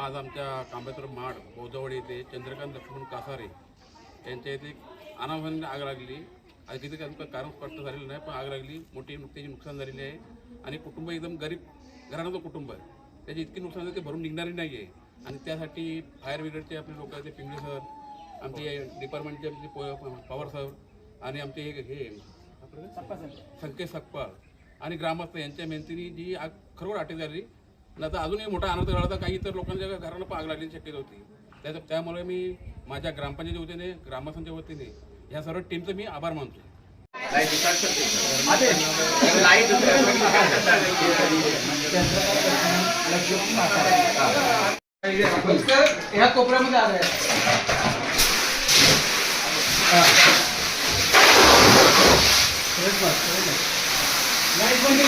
आज आमच्या कांबेश्वर माड बोधवडी येथे चंद्रकांत लक्ष्मण कासारे यांच्या इथे अनावधानाने आग लागली. किती कारण स्पष्ट झालेलं नाही, पण आग लागली. मोठी त्याची नुकसान झालेली आहे आणि कुटुंब एकदम गरीब घराण्याचं कुटुंब आहे. त्याचे इतकी नुकसान झाले ते भरून निघणारी नाही आहे. आणि त्यासाठी फायर ब्रिगेडचे आपले लोक आहेत, पिंगळे सर, आमचे डिपार्टमेंटचे पवार सर आणि आमचे हे संकेत सकपाळ आणि ग्रामस्थ यांच्या मेहनतीने जी आग खरोखर आटक झाली. आता अजूनही मोठा अनर्थ झाला तर काही इतर लोकांच्या घराला आग लागण्याची शक्यता होती. त्यामुळे मी माझ्या ग्रामपंचायतीच्या वतीने ग्रामस्थांच्या वतीने ह्या सर्व टीमचं मी आभार मानतो. ह्या कोपऱ्यामध्ये आलं लाईट बंद